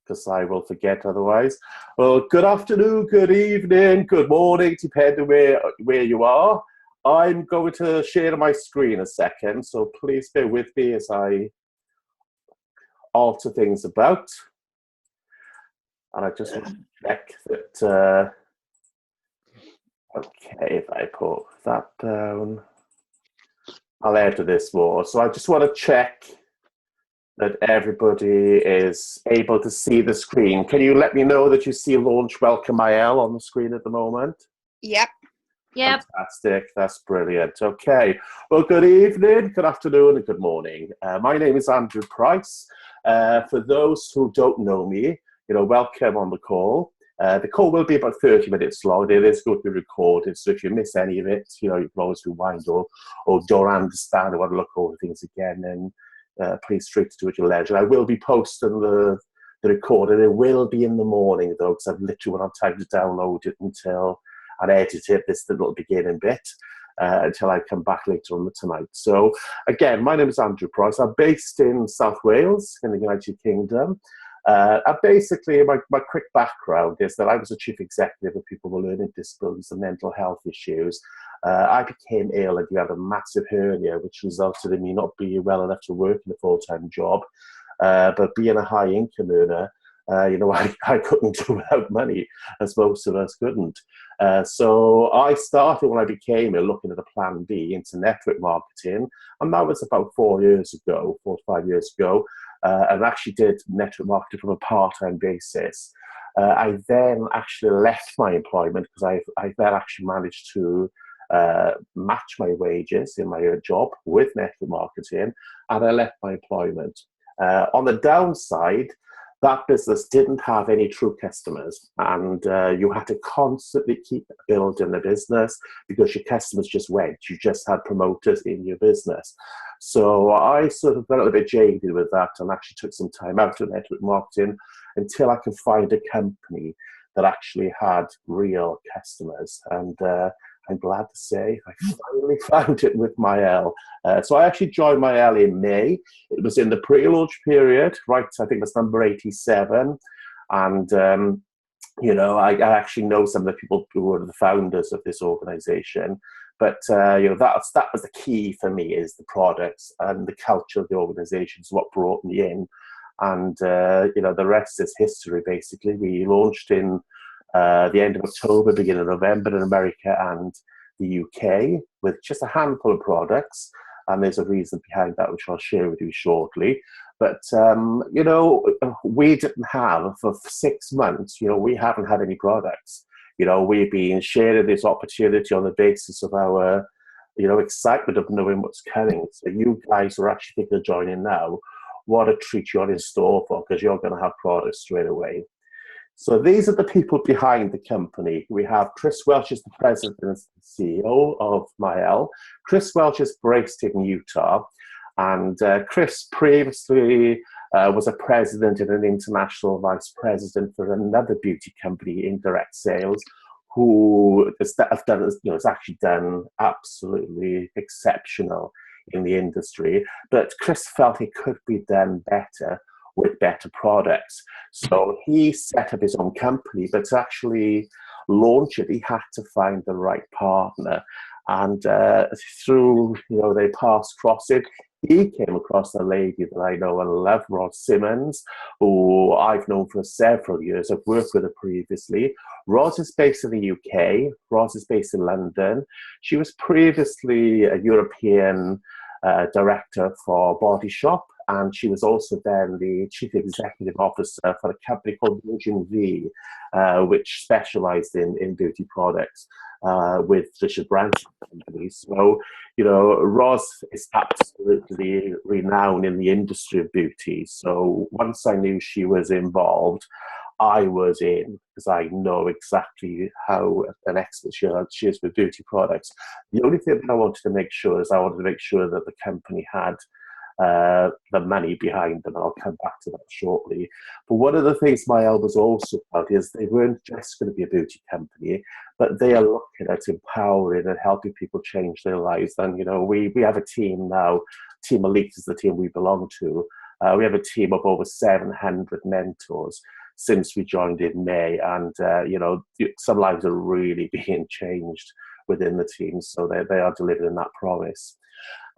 because I will forget otherwise. Well, good afternoon, good evening, good morning, depending where you are. I'm going to share my screen a second, so please bear with me as I alter things about. And I just want to check that, okay, if I put that down, I'll enter this more. So I just want to check that everybody is able to see the screen. Can you let me know that you see Launch Welcome Maelle on the screen at the moment? Yep. Fantastic, that's brilliant. Okay, well, good evening, good afternoon, and good morning. My name is Andrew Price. For those who don't know me, welcome on the call. The call will be about 30 minutes long. It is going to be recorded, so if you miss any of it, you can always rewind or don't understand or want to look over things again, then please free to do it at your leisure. I will be posting the recording. It will be in the morning, though, because I've literally not had time to download it until and edit it, this little beginning bit, until I come back later on tonight. So, again, my name is Andrew Price. I'm based in South Wales, in the United Kingdom. Basically, my quick background is that I was a chief executive of people with learning disabilities and mental health issues. I became ill and had a massive hernia, which resulted in me not being well enough to work in a full-time job. But being a high-income earner, I couldn't do without money, as most of us couldn't. So I started when I became ill looking at a plan B into network marketing, and that was about 4 or 5 years ago, and actually did network marketing from a part-time basis. I then actually left my employment because I then actually managed to match my wages in my job with network marketing, and I left my employment. On the downside, that business didn't have any true customers, and you had to constantly keep building the business because your customers just went. You just had promoters in your business. So I sort of got a little bit jaded with that and actually took some time out of network marketing until I could find a company that actually had real customers. And I'm glad to say I finally found it with Maelle. So I actually joined Maelle in May. It was in the pre-launch period, right? I think it's number 87. And, I actually know some of the people who were the founders of this organization. But, that was the key for me, is the products and the culture of the organization is what brought me in. And, the rest is history, basically. We launched in the end of October, beginning of November in America and the UK with just a handful of products. And there's a reason behind that, which I'll share with you shortly. But, we didn't have, for 6 months, we haven't had any products. We've been sharing this opportunity on the basis of our, excitement of knowing what's coming. So you guys are actually thinking of joining now. What a treat you're in store for, because you're going to have products straight away. So these are the people behind the company. We have Chris Welch is the president and CEO of Maelle. Chris Welch is based in Utah. And Chris previously was a president and an international vice president for another beauty company, Indirect Sales, who has actually done absolutely exceptional in the industry. But Chris felt it could be done better with better products. So he set up his own company, but to actually launch it, he had to find the right partner. And through, their paths crossing, he came across a lady that I know and love, Ros Simmons, who I've known for several years. I've worked with her previously. Ros is based in the UK. Ros is based in London. She was previously a European director for Body Shop, and she was also then the chief executive officer for a company called Virgin V, which specialized in beauty products with Richard Branson companies. So, Ros is absolutely renowned in the industry of beauty. So once I knew she was involved, I was in, because I know exactly how an expert she is with beauty products. The only thing that I wanted to make sure that the company had the money behind them, and I'll come back to that shortly. But one of the things Maelle was also about is they weren't just going to be a beauty company, but they are looking at empowering and helping people change their lives. And we have a team now. Team Elite is the team we belong to, We have a team of over 700 mentors since we joined in May, and you know, some lives are really being changed within the team, so they are delivering that promise.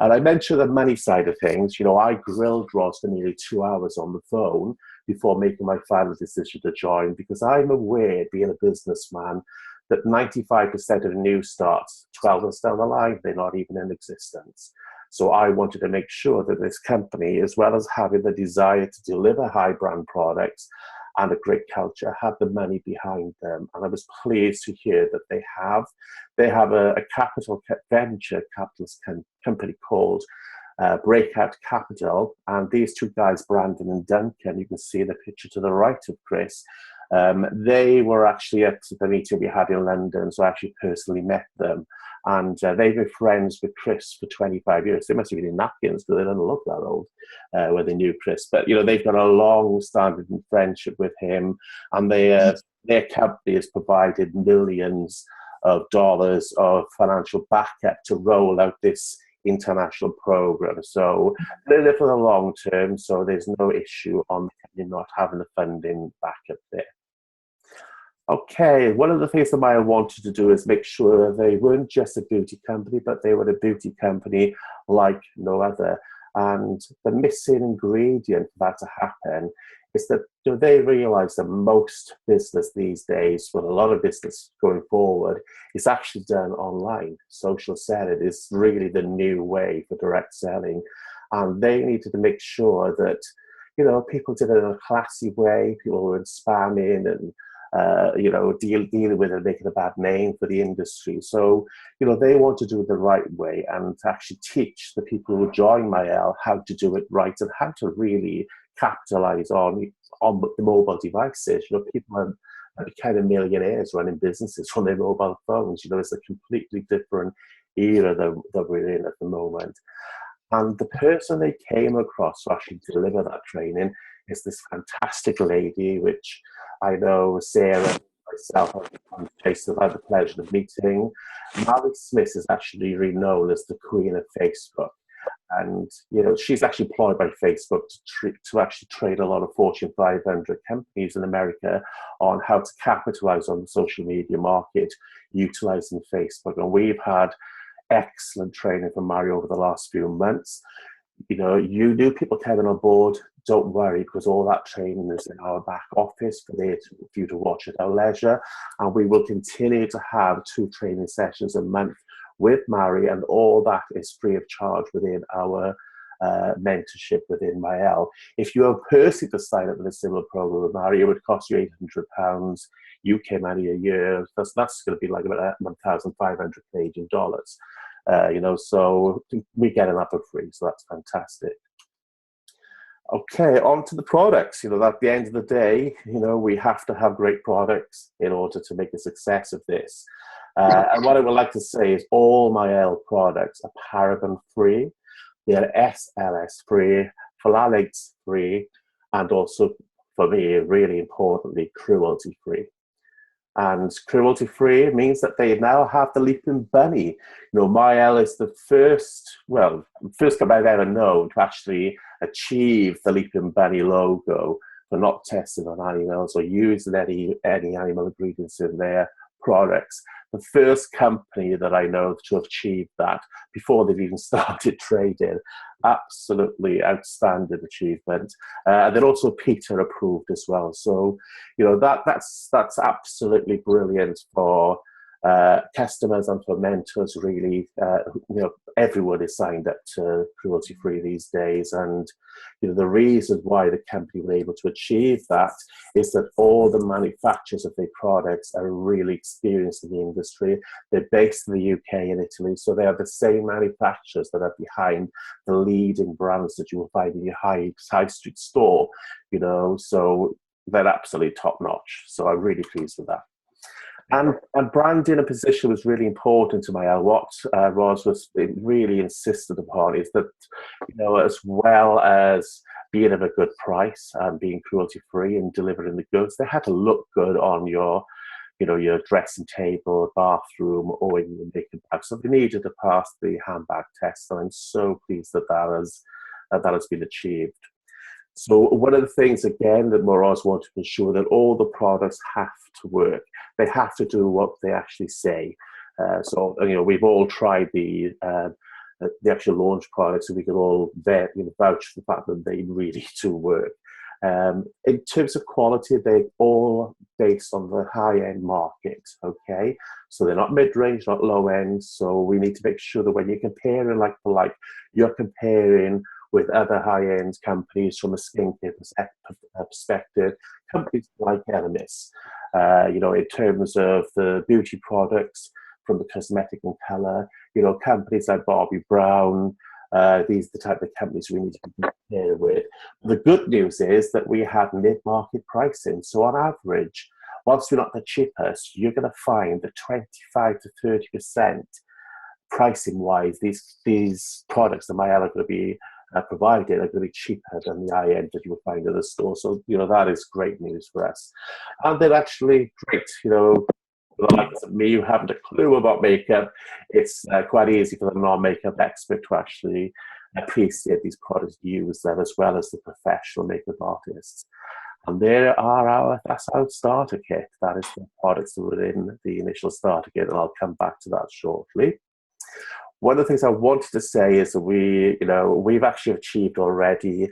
And I mentioned the money side of things. You know, I grilled Roz for nearly 2 hours on the phone before making my final decision to join, because I'm aware, being a businessman, that 95% of new starts, 12 months down the line, they're not even in existence. So I wanted to make sure that this company, as well as having the desire to deliver high brand products and a great culture, had the money behind them. And I was pleased to hear that they have. They have a venture capitalist company called Breakout Capital. And these two guys, Brandon and Duncan, you can see the picture to the right of Chris. They were actually at the meeting we had in London, so I actually personally met them. And they've been friends with Chris for 25 years. They must have been in napkins because they don't look that old when they knew Chris. But, you know, they've got a long-standing friendship with him. And their company has provided millions of dollars of financial backup to roll out this international program. So they're there for the long term, so there's no issue on the company not having the funding backup there. Okay, one of the things that Maelle wanted to do is make sure they weren't just a beauty company, but they were a beauty company like no other. And the missing ingredient for that to happen is that, you know, they realize that most business these days, with a lot of business going forward, is actually done online. Social selling is really the new way for direct selling. And they needed to make sure that, you know, people did it in a classy way, people weren't spamming and you know, dealing with it, making a bad name for the industry. So, you know, they want to do it the right way and to actually teach the people who join Maelle how to do it right and how to really capitalize on the mobile devices. You know, people are becoming millionaires running businesses from their mobile phones. You know, it's a completely different era that we're in at the moment. And the person they came across to actually deliver that training is this fantastic lady, which I know Sarah and myself have had the pleasure of meeting. Maelle Smith is actually renowned as the queen of Facebook. And, you know, she's actually employed by Facebook to actually train a lot of Fortune 500 companies in America on how to capitalize on the social media market, utilizing Facebook. And we've had excellent training from Mario over the last few months. You know, you new people coming on board, don't worry, because all that training is in our back office for you to watch at our leisure. And we will continue to have 2 training sessions a month with Mary, and all that is free of charge within our mentorship within Maelle. If you are personally to sign up with a similar program with Mary, it would cost you £800 UK money a year. That's going to be like about 1,500 Canadian dollars. You know, so we get enough for free, so that's fantastic. Okay, on to the products. You know, at the end of the day, you know, we have to have great products in order to make a success of this. And what I would like to say is all Maelle products are paraben-free, they are SLS-free, phthalates-free, and also, for me, really importantly, cruelty-free. And cruelty-free means that they now have the Leaping Bunny. You know, Maelle is the first company I've ever known to actually achieve the Leaping Bunny logo for not testing on animals or using any animal ingredients in their products. The first company that I know to achieve that before they've even started trading. Absolutely outstanding achievement. They're also PETA approved as well. So, you know, that's absolutely brilliant for customers and for mentors, really. You know, everyone is signed up to cruelty free these days, and you know, the reason why the company were able to achieve that is that all the manufacturers of their products are really experienced in the industry. They're based in the UK and Italy, so they are the same manufacturers that are behind the leading brands that you will find in your high street store, you know, so they're absolutely top notch. So I'm really pleased with that. And branding and position was really important to Maelle. What Roz was really insisted upon is that, you know, as well as being of a good price and being cruelty free and delivering the goods, they had to look good on your, you know, your dressing table, bathroom, or in your makeup bag. So they needed to pass the handbag test, and I'm so pleased that that has been achieved. So one of the things, again, that Moraz want to ensure that all the products have to work. They have to do what they actually say. So, we've all tried the actual launch products, so we can all vouch for the fact that they really do work. In terms of quality, they're all based on the high-end market, okay? So they're not mid-range, not low-end, so we need to make sure that when you're comparing like for like, you're comparing with other high-end companies from a skincare perspective, companies like Elemis, in terms of the beauty products, from the cosmetic and color, companies like Bobbi Brown. These are the type of companies we need to be compared with. The good news is that we have mid-market pricing. So on average, whilst we're not the cheapest, you're going to find that 25 to 30% pricing-wise, these products that Maelle are going to be provided are going to be cheaper than the high end that you will find in the store. So, that is great news for us. And they're actually great, like me who haven't a clue about makeup, it's quite easy for the non-makeup expert to actually appreciate these products, use them, as well as the professional makeup artists. And that's our starter kit. That is the products that were in the initial starter kit, and I'll come back to that shortly. One of the things I wanted to say is that we've actually achieved already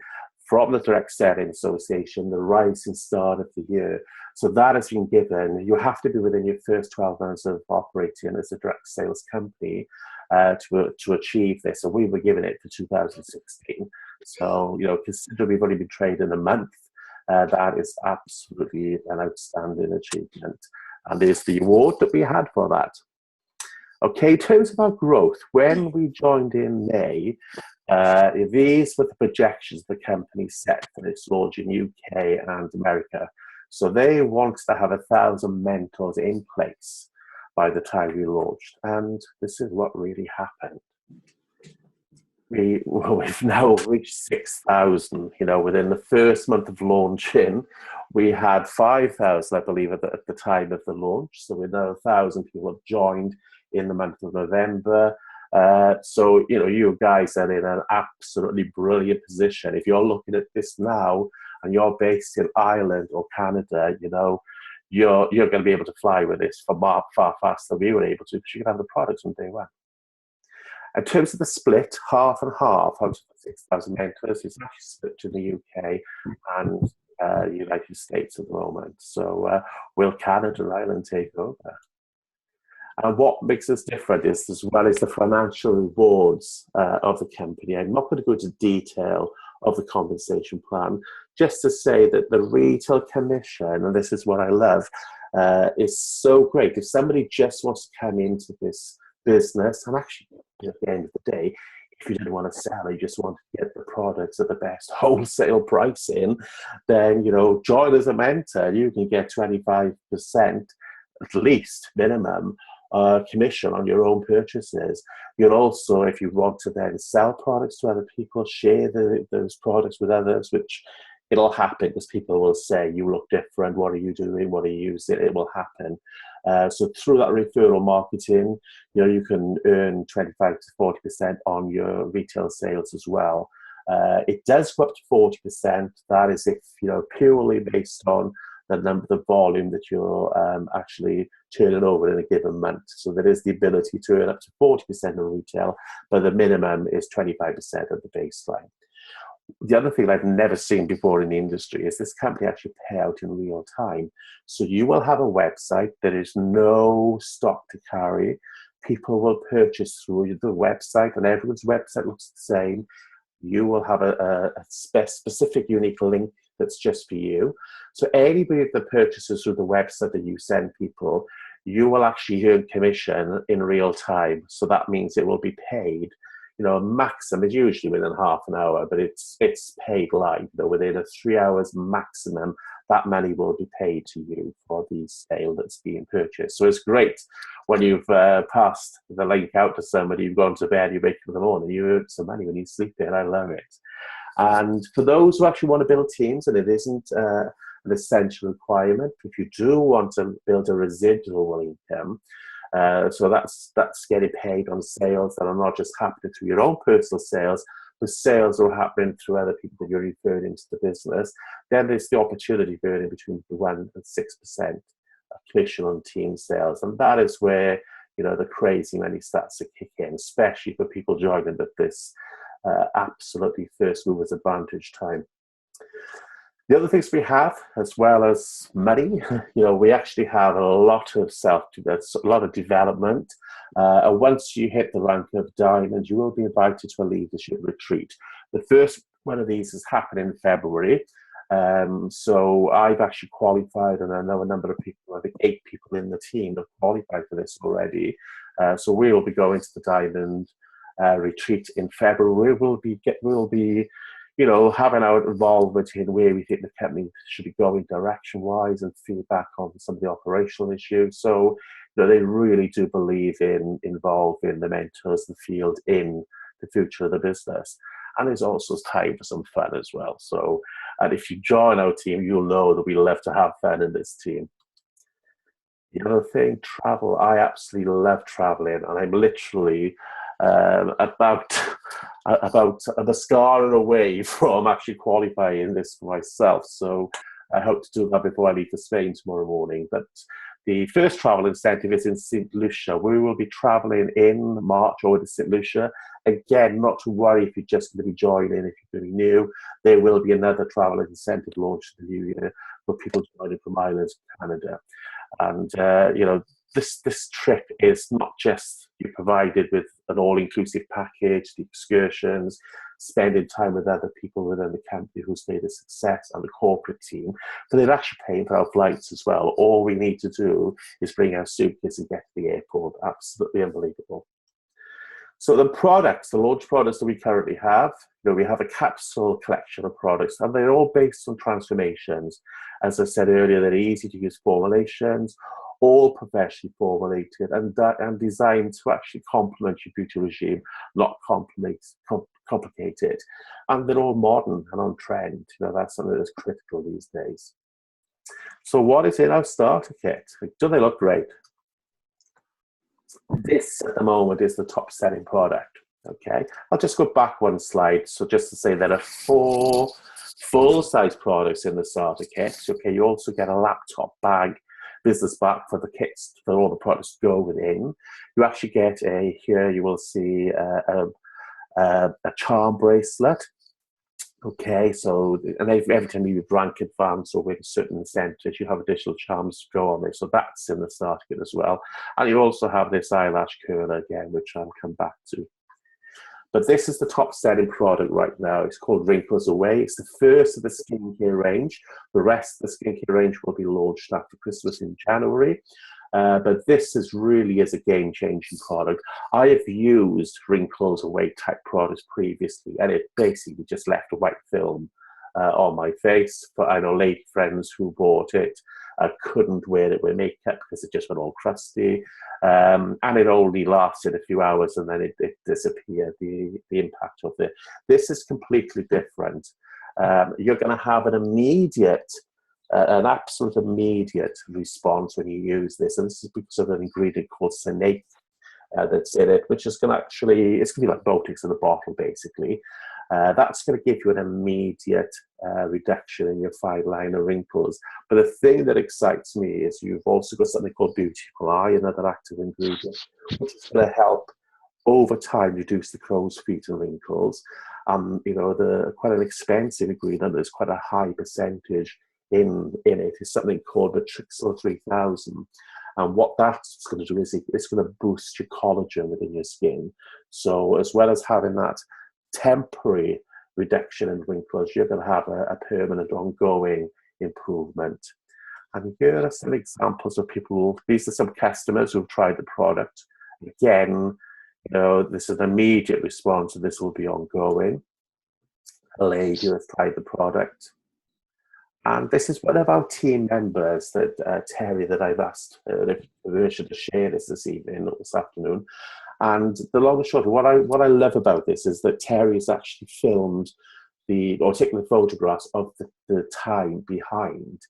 from the Direct Selling Association the rising start of the year. So that has been given. You have to be within your first 12 months of operating as a direct sales company to achieve this. So we were given it for 2016. So, considering we've only been trading a month, that is absolutely an outstanding achievement. And there's the award that we had for that. Okay, in terms of our growth, when we joined in May, these were the projections the company set for its launch in UK and America. So they wanted to have 1,000 mentors in place by the time we launched. And this is what really happened. We've now reached 6,000. Within the first month of launching, we had 5,000, I believe, at the time of the launch. So we know 1,000 people have joined in the month of November. So, you guys are in an absolutely brilliant position. If you're looking at this now and you're based in Ireland or Canada, you're going to be able to fly with this far faster than we were able to, because you can have the products on day one. In terms of the split, half and half out of the 6,000 mentors is actually split to the UK and United States at the moment. So will Canada and Ireland take over? And what makes us different is, as well as the financial rewards of the company, I'm not going to go into detail of the compensation plan, just to say that the retail commission, and this is what I love, is so great. If somebody just wants to come into this business, and actually at the end of the day, if you didn't want to sell, you just want to get the products at the best wholesale pricing, then, join as a mentor. You can get 25% at least minimum commission on your own purchases. You'll also, if you want to then sell products to other people, share those products with others, which it'll happen because people will say, you look different, what are you doing, what are you using? It will happen. So through that referral marketing, you can earn 25 to 40% on your retail sales as well. It does go up to 40%. That is if, purely based on the volume that you're actually turning over in a given month. So there is the ability to earn up to 40% of retail, but the minimum is 25% of the baseline. The other thing I've never seen before in the industry is this company actually pay out in real time. So you will have a website. There is no stock to carry. People will purchase through the website, and everyone's website looks the same. You will have a specific unique link that's just for you. So anybody that purchases through the website that you send people, you will actually earn commission in real time. So that means it will be paid. Maximum is usually within half an hour, but it's paid live. Within 3 hours maximum, that money will be paid to you for the sale that's being purchased. So it's great when you've passed the link out to somebody, you've gone to bed, you wake up in the morning, you earn some money when you sleep in. I love it. And for those who actually want to build teams, and it isn't an essential requirement, if you do want to build a residual income, so that's getting paid on sales that are not just happening through your own personal sales, the sales are happening through other people that you're referring into the business, then there's the opportunity earning between 1 and 6% commission on team sales. And that is where, you know, the crazy money starts to kick in, especially for people joining at this absolutely first movers advantage time. The other things we have, as well as money, you know, we actually have a lot of development. And once you hit the rank of diamond, you will be invited to a leadership retreat. The first one of these is happening in February. So I've actually qualified, and I know a number of people, I think 8 people in the team have qualified for this already. So we will be going to the diamond retreat in February. We'll be, you know, having our involvement in where we think the company should be going direction-wise and feedback on some of the operational issues. So, you know, they really do believe in involving the mentors, the field in the future of the business. And there's also time for some fun as well. So, and if you join our team, you'll know that we love to have fun in this team. The other thing, travel. I absolutely love traveling, and I'm literally about the scar away from actually qualifying this for myself. So I hope to do that before I leave for Spain tomorrow morning. But the first travel incentive is in St. Lucia. We will be traveling in March over to St. Lucia. Again, not to worry if you're just going to be joining, if you're going to be new. There will be another travel incentive launched in the new year for people joining from Ireland, Canada. And, you know, this trip is not just you're provided with an all-inclusive package, the excursions, spending time with other people within the company who's made a success, and the corporate team, but they're actually paying for our flights as well. All we need to do is bring our suitcase and get to the airport. Absolutely unbelievable. So the products, the launch products that we currently have, you know, we have a capsule collection of products, and they're all based on transformations. As I said earlier, they're easy to use formulations, all professionally formulated and designed to actually complement your beauty regime, not complicated. And they're all modern and on trend. You know, that's something that's critical these days. So what is in our starter kit? Do they look great? This at the moment is the top selling product. Okay, I'll just go back one slide. So just to say there are 4 full-size products in the starter kit. Okay, you also get a laptop bag, business bag for the kits, for all the products to go within. You actually get here you will see a charm bracelet. Okay, so and every time you rank advance or win certain incentives, you have additional charms to go on there. So that's in the starter kit as well. And you also have this eyelash curler again, which I'll come back to. But this is the top selling product right now. It's called Wrinkles Away. It's the first of the skincare range. The rest of the skincare range will be launched after Christmas in January. But this really is a game-changing product. I have used Wrinkles Away type products previously, and it basically just left a white film on my face. But I know lady friends who bought it couldn't wear it with makeup because it just went all crusty. And it only lasted a few hours and then it disappeared, the impact of it. This is completely different. You're going to have an absolute immediate response when you use this. And this is because of an ingredient called Senate that's in it, which is going to actually, it's going to be like Botox in a bottle, basically. That's going to give you an immediate reduction in your fine liner wrinkles. But the thing that excites me is you've also got something called Beautiful Eye, another active ingredient, which is going to help over time reduce the crow's feet and wrinkles. You know, quite an expensive ingredient. There's quite a high percentage in it. Is something called the Trixel 3000. And what that's going to do is it's going to boost your collagen within your skin. So as well as having that temporary reduction in wrinkles, you're going to have a permanent, ongoing improvement. And here are some examples of people. These are some customers who've tried the product. Again, you know, this is an immediate response, and this will be ongoing. A lady has tried the product. And this is one of our team members, that Terry, that I've asked if permission to share this evening or this afternoon. And the long and short, what I love about this is that Terry has actually filmed taken the photographs of the time behind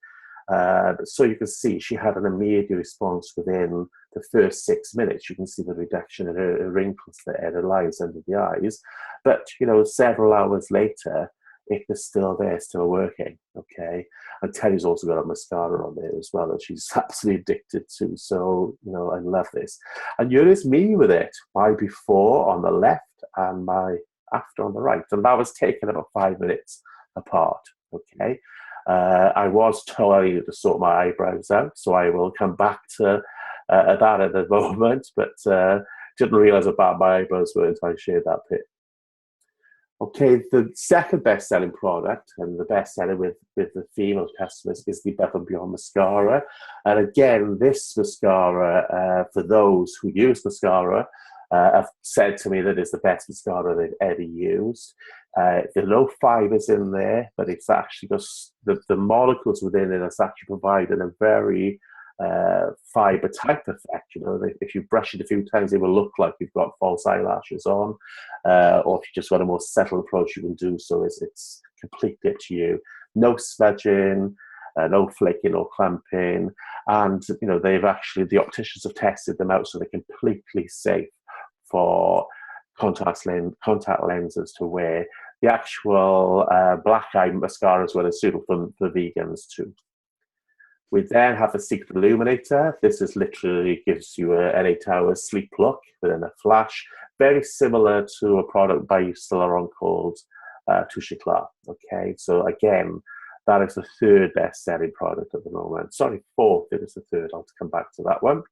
So you can see she had an immediate response within the first 6 minutes. You can see the reduction in her wrinkles there, the lines under the eyes. But, you know, several hours later, it was still there, still working, okay? And Terry's also got a mascara on there as well that she's absolutely addicted to. So, you know, I love this. And here is me with it, my before on the left and my after on the right. And that was taken about 5 minutes apart, okay? I was told I needed to sort my eyebrows out, so I will come back to that at the moment, but didn't realize how bad my eyebrows were until I shared that bit. Okay, the second best-selling product and the best-seller with the female customers is the Above and Beyond mascara. And again, this mascara, for those who use mascara, have said to me that it's the best mascara they've ever used. There are no fibers in there, but it's actually got the molecules within it is actually providing a very fiber type effect. You know, if you brush it a few times, it will look like you've got false eyelashes on, or if you just want a more subtle approach, you can do so. It's completely up to you. No smudging, no flaking or clumping, and you know the opticians have tested them out, so they're completely safe for contact lenses to wear. The actual black eye mascara as well is suitable for vegans too. We then have the Secret Illuminator. This is literally gives you an 8-hour sleep look within a flash. Very similar to a product by Yves Saint Laurent called Touche Éclat. Okay, so again, that is the third best-selling product at the moment. Sorry, fourth, it is the third. I'll come back to that one.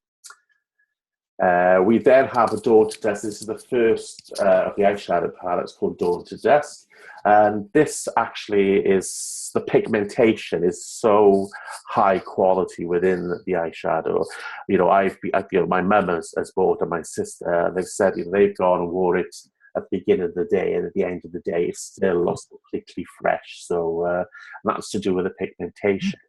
We then have a Dawn to Dusk. This is the first of the eyeshadow palettes called Dawn to Dusk. And this actually is, the pigmentation is so high quality within the eyeshadow. You know, my mum has bought and my sister, they've said, you know, they've gone and wore it at the beginning of the day, and at the end of the day, it still looks completely fresh. So that's to do with the pigmentation.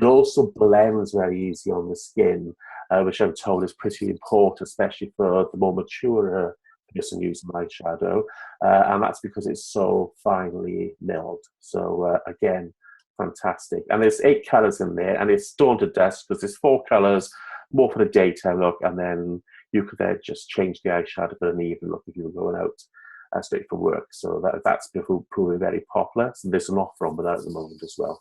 It also blends very easy on the skin, which I'm told is pretty important, especially for the more mature person using eyeshadow, and that's because it's so finely milled. So again, fantastic. And there's 8 colors in there, and it's Dawn to Dusk because there's 4 colors, more for the daytime look, and then you could then just change the eyeshadow for an evening look if you were going out straight from work. So that's proving very popular. So there's an offer on with that at the moment as well.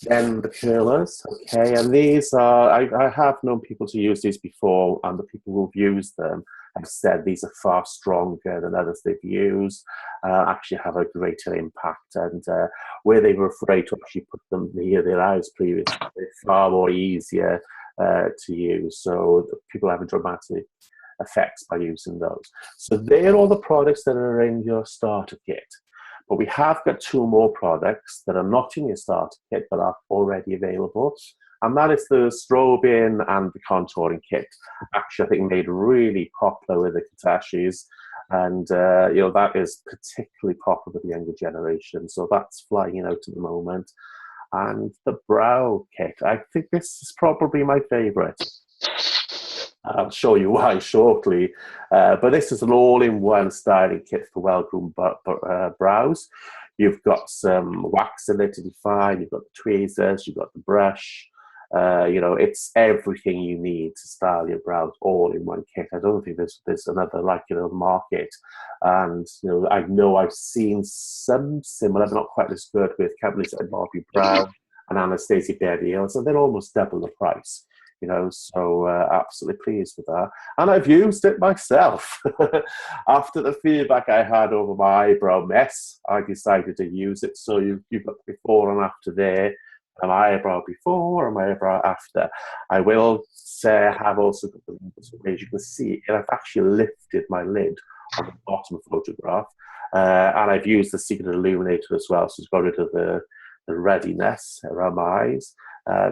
Then the curlers, okay, and these are, I have known people to use these before, and the people who've used them have said these are far stronger than others they've used, actually have a greater impact, and where they were afraid to actually put them near their eyes previously, they're far more easier to use, so people have dramatic effects by using those. So they're all the products that are in your starter kit. But we have got 2 more products that are not in your starter kit but are already available. And that is the strobing and the contouring kit. Actually, I think made really popular with the Katashis. And, you know, that is particularly popular with the younger generation. So that's flying out at the moment. And the brow kit. I think this is probably my favorite. I'll show you why shortly. But this is an all-in-one styling kit for well-groomed brows. You've got some wax in there to define, you've got the tweezers, you've got the brush. You know, it's everything you need to style your brows all in one kit. I don't think there's another like it on the market. And, you know I've seen some similar, but not quite as good with companies like Barbie Brown and Anastasia Beverly, so they're almost double the price. You know, so absolutely pleased with that. And I've used it myself. After the feedback I had over my eyebrow mess, I decided to use it. So you've got before and after there, an eyebrow before and my eyebrow after. I will say I have also got the as you can see, I've actually lifted my lid on the bottom photograph. And I've used the Secret Illuminator as well, so it's got rid of the readiness around my eyes.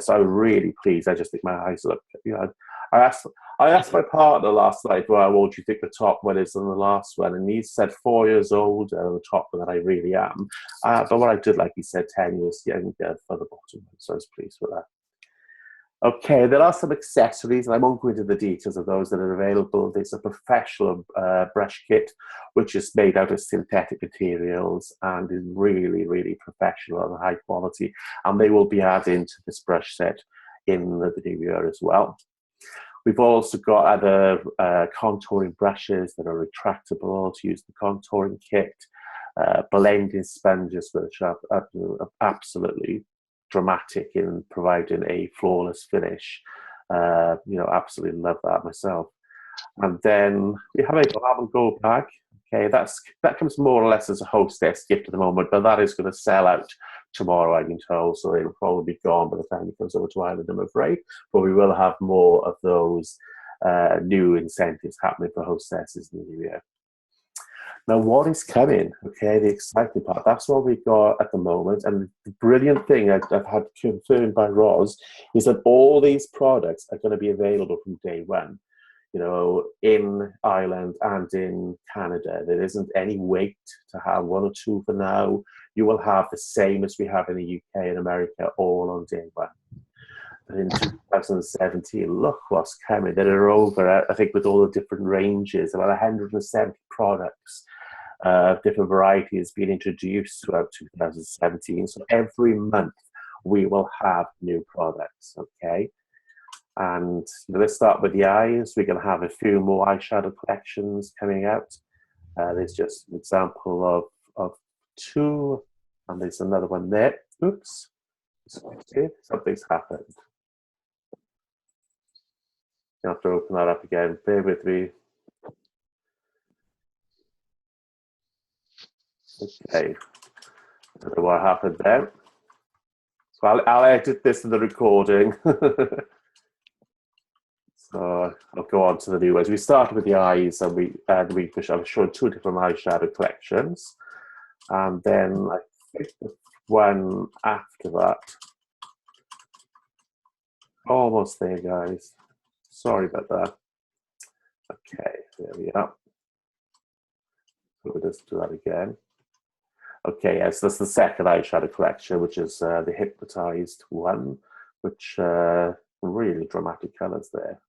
So I'm really pleased. I just think my eyes look, you know, I asked my partner last night, well, what do you think the top one is than the last one? And he said 4 years older on the top one than I really am. But what I did, like he said, 10 years younger for the bottom one. So I was pleased with that. Okay, there are some accessories, and I won't go into the details of those that are available. There's a professional brush kit, which is made out of synthetic materials and is really, really professional and high quality. And they will be added into this brush set in the new year as well. We've also got other contouring brushes that are retractable to use the contouring kit, blending sponges, which are absolutely dramatic in providing a flawless finish. Absolutely love that myself. And then we have a grab and go bag. Okay, that comes more or less as a hostess gift at the moment, but that is going to sell out tomorrow, I've been told, so it'll probably be gone by the time it comes over to Ireland, I'm afraid. But we will have more of those new incentives happening for hostesses in the new year. Now, what is coming? Okay, the exciting part. That's what we've got at the moment. And the brilliant thing I've had confirmed by Roz is that all these products are going to be available from day one. In Ireland and in Canada. There isn't any wait to have one or two for now. You will have the same as we have in the UK and America all on day one. But in 2017, look what's coming. There are over, I think with all the different ranges, about 170 products of different varieties being introduced throughout 2017. So every month we will have new products, okay? And let's start with the eyes. We're going to have a few more eyeshadow collections coming out. There's just an example of two, and there's another one there. Oops, something's happened. You have to open that up again. Bear with me. Okay, I don't know what happened there. So I'll edit this in the recording. So I'll go on to the new ones. We started with the eyes, and I've shown two different eyeshadow collections, and then I think the one after that. Almost there, guys. Sorry about that. Okay, there we are. We'll just do that again. Okay, yes, that's the second eyeshadow collection, which is the hypnotized one, which really dramatic colors there.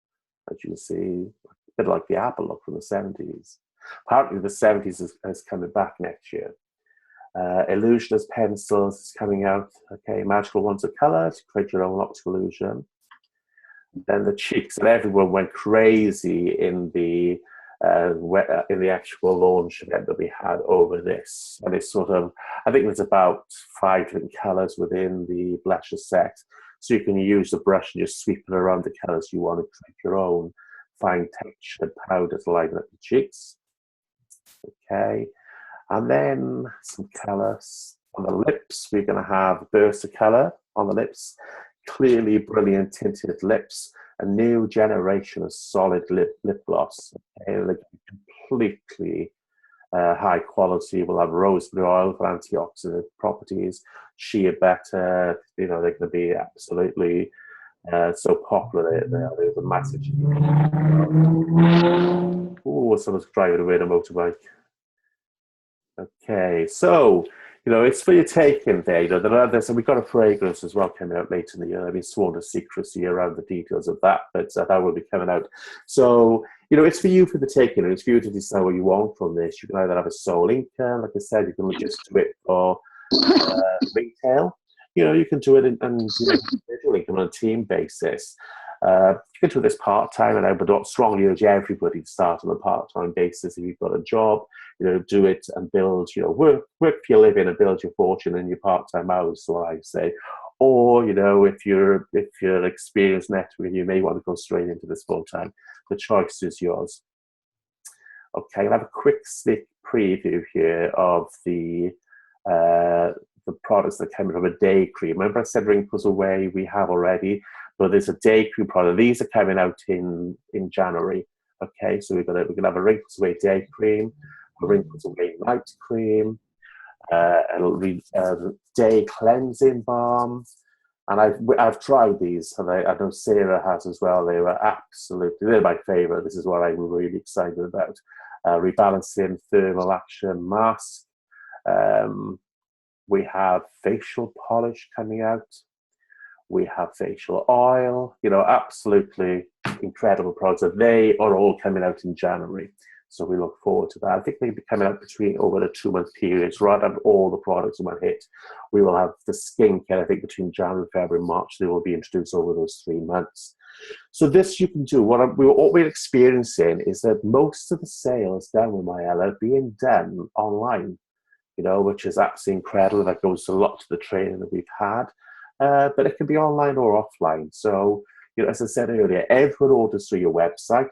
As you can see, a bit like the Apple look from the 70s. Apparently the 70s is coming back next year. Illusionist pencils is coming out. Okay, magical ones of color to create your own optical illusion. Then the cheeks, and everyone went crazy in the actual launch event that we had over this. And it's sort of, I think there's about 5 different colors within the blusher set. So you can use the brush and just sweep it around the colors you want to create your own fine textured powder to lighten up the cheeks. Okay, and then some colors on the lips. We're going to have bursts of color on the lips, clearly brilliant tinted lips, a new generation of solid lip gloss. Okay, they're completely high quality. We'll have rosemary oil for antioxidant properties, shea butter. They're going to be absolutely so popular. They're the massive. Oh, someone's driving away in a motorbike. Okay, so it's for your taking there. There are others, and we've got a fragrance as well coming out later in the year. I've been sworn to secrecy around the details of that, but that will be coming out. So it's for you for the taking, and it's for you to decide what you want from this. You can either have a sole inker, like I said, you can just do it for retail. You can do it and individually on a team basis. You can do this part-time, and I would strongly urge everybody to start on a part-time basis. If you've got a job, do it and build, work for your living and build your fortune in your part-time hours, so I say. Or, if you're experienced networking, you may want to go straight into this full-time. The choice is yours. Okay, I'll have a quick sneak preview here of the products that came from a day cream. Remember I said wrinkles away we have already, but there's a day cream product. These are coming out in January. Okay, so we're gonna have a wrinkles away day cream, a wrinkles away night cream, a day cleansing balm, and I've tried these, and I know Sarah has as well. They're my favorite. This is what I'm really excited about. Rebalancing thermal action mask. We have facial polish coming out. We have facial oil, you know, absolutely incredible products. They are all coming out in January. So we look forward to that. I think they'll be coming out between over a 2-month period. So rather than all the products in one hit, we will have the skincare, I think, between January, February, March. They will be introduced over those 3 months. So this you can do. What we're experiencing is that most of the sales done with Maelle are being done online, you know, which is absolutely incredible. That goes a lot to the training that we've had. But it can be online or offline. So, you know, as I said earlier, everyone orders through your website.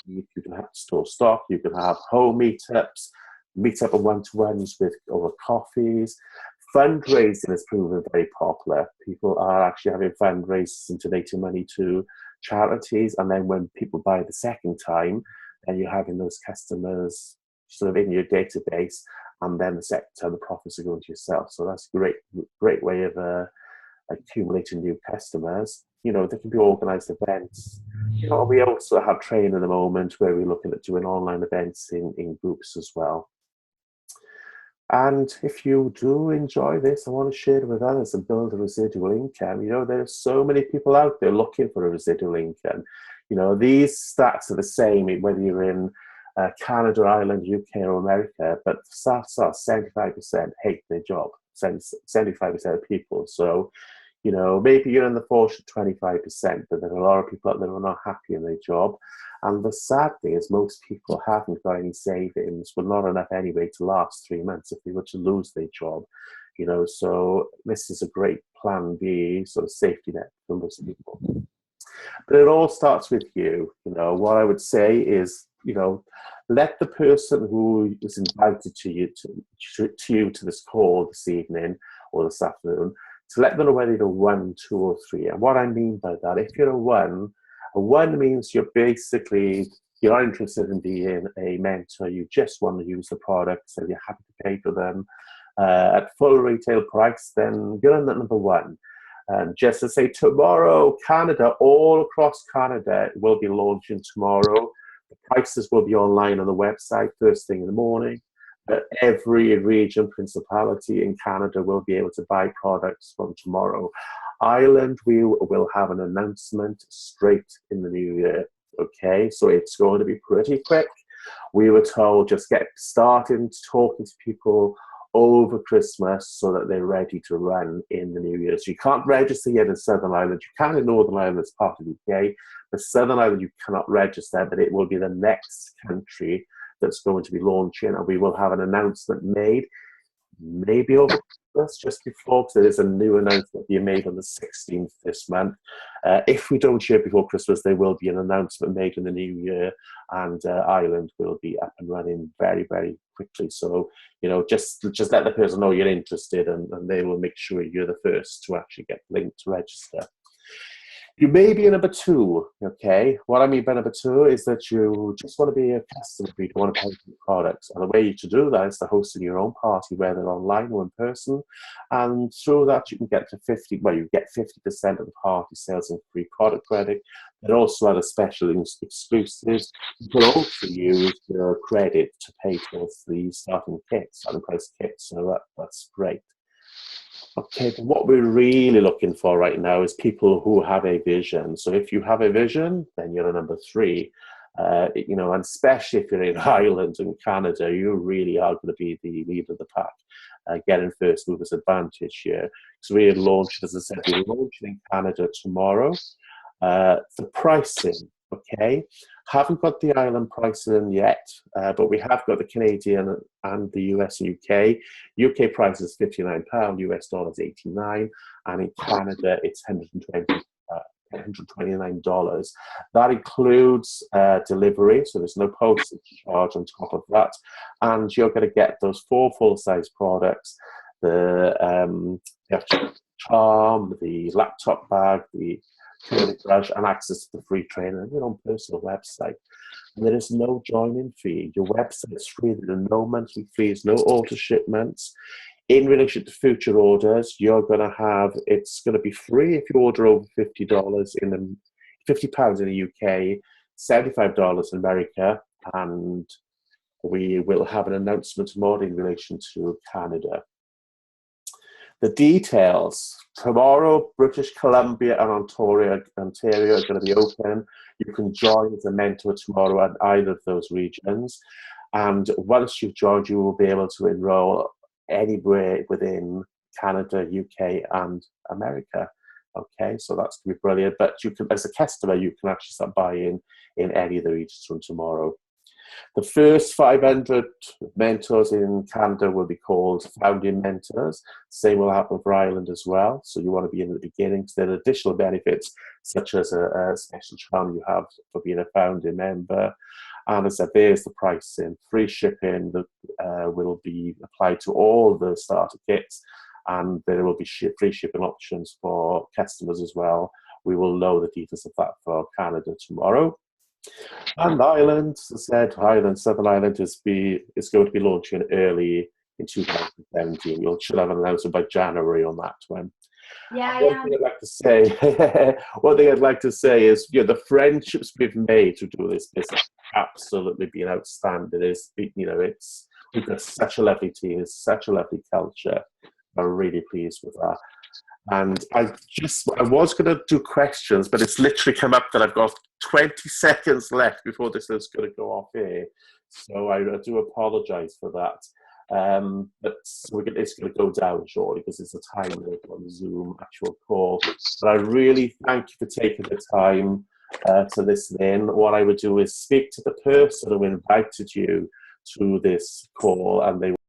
You can have store stock, you can have home meetups, meet up on one-to-ones with over coffees. Fundraising has proven very popular. People are actually having fundraisers and donating money to charities. And then when people buy the second time, then you're having those customers sort of in your database. And then the second time, the profits are going to yourself. So that's a great way of accumulating new customers. You know, there can be organized events. You know, we also have training at the moment where we're looking at doing online events in groups as well. And if you do enjoy this, I want to share it with others and build a residual income. You know, there's so many people out there looking for a residual income. You know, these stats are the same whether you're in Canada, Ireland, UK, or America, but stats are 75% hate their job, 75% of people. So, you know, maybe you're in the fortunate 25%, but there are a lot of people out there who are not happy in their job. And the sad thing is most people haven't got any savings, but not enough anyway to last 3 months if they were to lose their job. You know, so this is a great plan B, sort of safety net for most people. But it all starts with you. You know, what I would say is, you know, let the person who is invited to you to this call this evening or this afternoon, to let them know whether you're 1, 2, or 3. And what I mean by that, if you're a 1 means you're not interested in being a mentor. You just want to use the products and you're happy to pay for them at full retail price, then you're in that number 1. Just to say, tomorrow, Canada, all across Canada, will be launching tomorrow. The prices will be online on the website first thing in the morning. Every region, principality in Canada will be able to buy products from tomorrow. Ireland, we will have an announcement straight in the new year. Okay, so it's going to be pretty quick. We were told just get started talking to people over Christmas so that they're ready to run in the new year. So you can't register yet in Southern Ireland. You can in Northern Ireland, it's part of the UK. But Southern Ireland, you cannot register, but it will be the next country that's going to be launching, and we will have an announcement made maybe over Christmas, just before, because there is a new announcement being made on the 16th this month. If we don't share before Christmas, there will be an announcement made in the new year, and Ireland will be up and running very, very quickly. So, you know, just let the person know you're interested, and they will make sure you're the first to actually get linked to register. You may be a number 2, okay? What I mean by number 2 is that you just want to be a customer, you don't want to pay for the products. And the way to do that is to host in your own party, whether online or in person. And through that, you can get to you get 50% of the party sales and free product credit. There are also other special exclusives. You can also use your credit to pay for the starting price kits. So that's great. Okay, but what we're really looking for right now is people who have a vision. So if you have a vision, then you're a number 3. You know, and especially if you're in Ireland and Canada, you really are going to be the leader of the pack, getting first movers advantage here. So we launched, as I said, we're launching in Canada tomorrow. The pricing, okay, haven't got the Ireland pricing yet, but we have got the Canadian and the US and UK. UK price is £59, US dollars 89, and in Canada it's $129. That includes delivery, so there's no postage charge on top of that, and you're going to get those 4 full-size products: the actual charm, the laptop bag, the curling brush, and access to the free trainer and your own personal website. And there is no joining fee. Your website is free. There are no monthly fees, no auto shipments. In relation to future orders, it's going to be free if you order over $50 £50 in the UK, $75 in America, and we will have an announcement tomorrow in relation to Canada. The details. Tomorrow, British Columbia and Ontario are going to be open. You can join as a mentor tomorrow in either of those regions. And once you've joined, you will be able to enroll anywhere within Canada, UK, and America. Okay, so that's going to be brilliant. But you can, as a customer, you can actually start buying in any of the regions from tomorrow. The first 500 mentors in Canada will be called founding mentors. Same will happen for Ireland as well. So you want to be in the beginning. So there are additional benefits, such as a special charm you have for being a founding member. And as I said, there's the pricing. Free shipping that will be applied to all the starter kits. And there will be free shipping options for customers as well. We will know the details of that for Canada tomorrow. And Ireland, as I said, Southern Ireland is going to be launching early in 2017. You should have an announcement by January on that one. Yeah, One thing I'd like to say, one thing I'd like to say is, the friendships we've made to do this business have absolutely been outstanding. We've got such a lovely team, it's such a lovely culture. I'm really pleased with that. And I was going to do questions, but it's literally come up that I've got 20 seconds left before this is going to go off here. So I do apologise for that. But it's going to go down shortly because it's a time limit on the Zoom actual call. But I really thank you for taking the time to listen in. What I would do is speak to the person who invited you to this call, and they